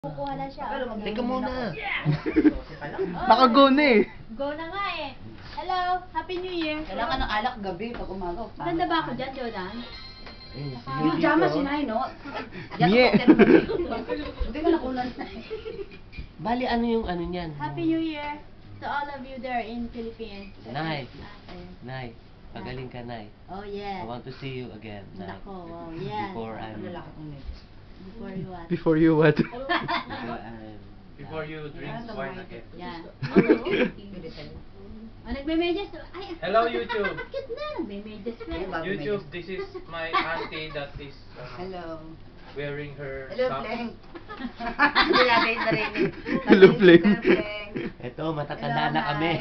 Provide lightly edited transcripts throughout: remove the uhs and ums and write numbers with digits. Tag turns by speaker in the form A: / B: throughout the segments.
A: Kukuha na siya.
B: Teka muna.
C: Naka-go na eh.
A: Go na nga eh. Hello, Happy New Year.
D: Kailangan ng alak gabi pag umaga.
A: Maganda ba ako dyan, Jordan?
D: Yung jama sinay, no?
C: Nye.
D: Hindi ko nakunan.
B: Bali, ano yung ano niyan?
A: Happy New Year to all of you there in Philippines.
B: Nay.
A: Okay.
B: Nay. Pagaling ka, Nay.
A: Oh,
B: I
A: yes.
B: want to see you again, Nay.
A: Nako, wow, yes.
B: Before I'm...
A: Before you what?
C: Before you what?
E: Before you drink wine again.
A: Yan. Oh, nagme-medyas. Ay,
E: Hello, YouTube.
A: Bakit na? Nagme-medyas pa.
E: YouTube, this is my auntie that is
D: Hello.
E: wearing her
D: Hello,
E: socks.
D: Pleng. Hindi natin narinig.
C: Hello, Pleng.
B: Ito, matatanda na kami.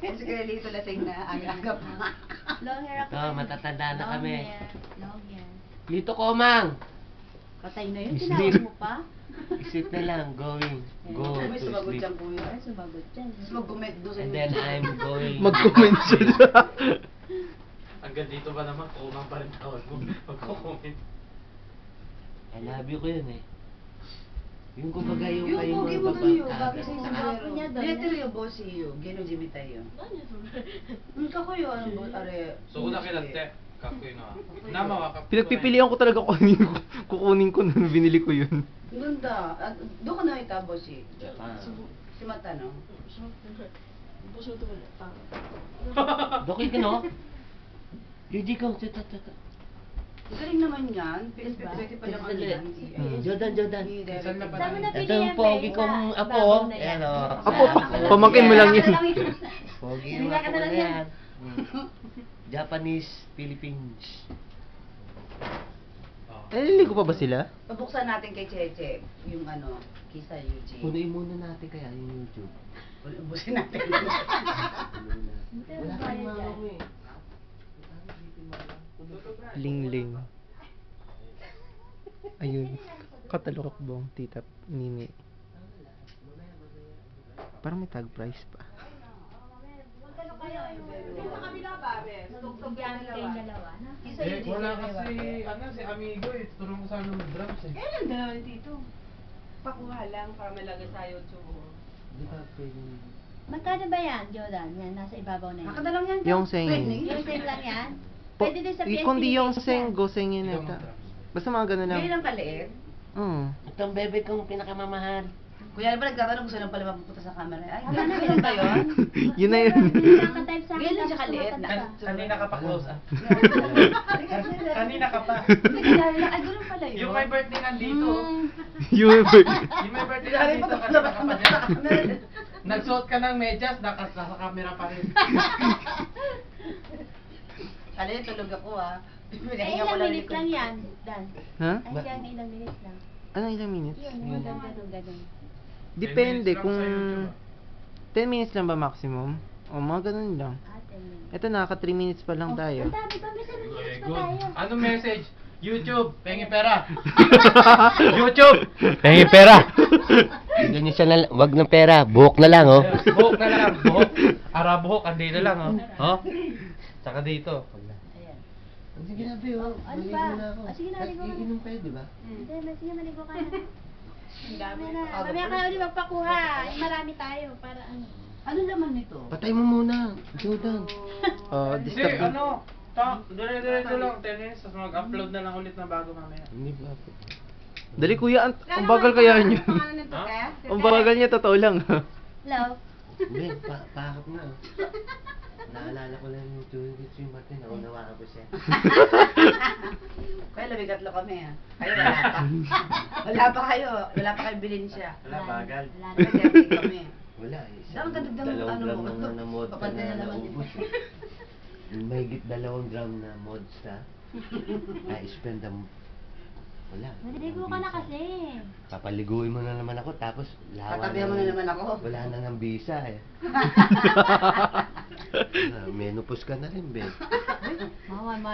D: Si Carlito lasing na aga pa.
A: Long hair ako.
B: Ito, matatanda na kami.
A: Long hair. Long hair.
B: Lito ko, Mang!
A: Patay na yun.
B: Miss
A: Tinawag
B: Lee.
A: mo pa?
B: Isip na lang, going. Go
D: May
B: to
D: sumagot
B: sleep.
D: dyan po yun.
A: Ay, sumagot dyan.
D: Tapos mag-comment doon sa
B: And then I'm going...
C: Mag-comment siya.
E: Hanggang dito ba naman, kumang pa rin tawag mo. Magko-comment.
B: I love you ko yun eh. Yung kumbaga yung
D: Yung
B: kayo
D: pogi
B: mga
D: mo kayo,
B: babangka.
D: bakit sa
A: Ang gwapo niya doon.
D: Diretiro yung boss iyo, Geno Jimmy tayo. Kakuyo, ano bo, are...
E: So, una kinante, kakoy na. Namawa ka.
C: Pinagpipilian ko talaga kukunin ko nung binili ko yun.
D: Ganda. Doon ka nakita, boss eh.
B: Japan.
D: Si Mata, no?
B: Doki ka no? Yuji ko.
D: Galing naman yan. Pwede pa lang ano yan.
B: Jordan.
E: Saan na pa
A: Saan mo
E: na?
A: napili
B: Ito yung
A: yan,
B: pogi
A: Bella?
B: kong apo.
A: Bagong na yan.
B: Ayan o.
C: Apo, pamangkin mo lang yun.
B: Pogi yung
A: Bigla ka
B: apo
A: na
B: na
A: lang yan.
B: yan. Japanese, Philippines.
C: Naliligo pa ba sila?
D: Pabuksan natin kay Cheche yung ano, Kisa Eugene.
B: Punuin muna natin kaya yung YouTube.
D: Ubusin natin.
B: Wala kang mga mo eh.
C: Ling-ling. Ayun. Katalokok bong tita Nini. Parang may tag price pa.
A: Tugyan kayong dalawa, no?
D: Kisa
E: Eh,
D: Eugene.
E: wala kasi, si amigo eh. Turong ko sana mag-drums eh.
D: Kailan na dito? Pakuha lang para malagay sa YouTube.
B: Di ba pwedeng...
A: Magkano ba yan, Jordan? Yan, nasa ibabaw na yan.
D: Nakada lang yan.
C: Yung sing.
A: Yung same lang yan? Pwede din sa PSP.
C: Kundi yung
A: page
C: sing,
A: yan.
C: go sing yun
E: Ikaw
C: ata.
E: mag-drums.
C: Basta mga ganun lang.
D: Ngayon lang kaliit.
B: Ito ang bebe kong pinakamamahal.
D: Kuya ba nagtatanong gusto lang pala mapupunta sa camera? Ay,
A: Tama na,
D: ganun ba yun?
C: Yun na yun.
A: Nakaka-type sa akin.
D: Ngayon lang siya
A: tapos
D: kaliit.
A: tumatanda.
E: Kanina ka pa close ah. Kanina ka pa.
D: Ay, ganun pala yun.
E: Yung may birthday nandito.
C: Yung
E: Yung may birthday
D: Dali
E: nandito
D: pa
E: kasi
D: dapat
E: naka pa dyan. Nagsuot ka ng medyas, nasa camera pa rin.
D: Kala niya tulog ako ah.
A: Eh,
D: Pinahinga ko
A: ilang
D: lang
A: minutes lang yan, Dan.
C: Ha?
A: Ay, hanggang ilang minutes lang.
C: Anong ilang minutes?
A: Yun, ganun.
C: Depende
E: 10 minutes lang
C: kung...
E: sa YouTube,
C: 10 minutes lang ba maximum? O mga ganun lang.
A: Ah, 10 minutes.
C: Ito nakaka 3 minutes pa lang tayo.
A: Ang dami pa, may 7 minutes
E: Okay,
A: pa
E: good.
A: tayo.
E: Anong message? YouTube, pengi pera.
B: YouTube! Pengi pera! Ganyan siya na lang. Wag ng pera. Buhok na lang oh.
E: Buhok na lang, buhok. Buhok, andito lang oh. Oh? Tsaka dito.
A: Ayan.
B: Sige na, Beo.
A: Ano
B: Maligo
A: ba?
B: na ako.
A: Ah, sige na, maligo ka na.
B: Iinom kayo, di ba?
A: Hindi, sige, maligo ka na. Mamaya ka na ulit magpakuha. Ay, marami tayo para ano.
D: Ano naman nito?
B: Patay mo muna, Jordan.
C: Oh,
E: Hindi,
C: disturb.
E: ano? Dire-diretso lang, 10 minutes, tapos mag-upload na lang ulit na bago mamaya.
B: Hindi ba?
C: Dali kuya, ang bagal kaya niyo.
E: Ha?
C: Ang bagal niya, totoo lang.
A: Hello?
B: Hindi, pakap na oh. Naalala ko lang yung tuwing si Martin, naunawaan ko siya.
D: Kaya labing tatlo kami ah. Kayo wala pa. Wala pa kayo. Wala pa kayo bilhin siya.
E: Wala, bagal.
A: Wala na.
D: Nag-empty kami.
B: Wala eh.
D: Dapat ganda ng
B: Dalawang
D: ano
B: gram
D: mo.
B: na na-mod ka
D: Papantay
B: na
D: na naman
B: naubos. May 2 gram na mods na. I spend them. Wala.
A: Naliligo ka na kasi.
B: Papaliguin mo na naman ako, tapos
D: Tatabihan mo na naman ako.
B: Wala na ng visa eh. Menopause ka na rin, Ben.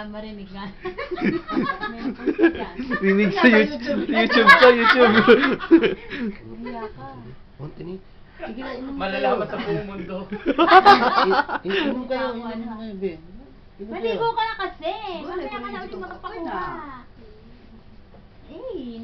A: Marinig nga. May punta yan.
C: Rinig sa YouTube YouTube.
A: Hiya ka.
B: Montini. Sige na, inom kayo.
E: Malalaman sa buong mundo.
B: Inom kayo, inom kayo, Ben. Inom kayo.
A: Maligo ka na kasi.
D: Wala,
A: Mamaya ka na
D: kung
A: ulit
D: hindi ko
A: makapakuha.
D: makapakuha.
A: Eh.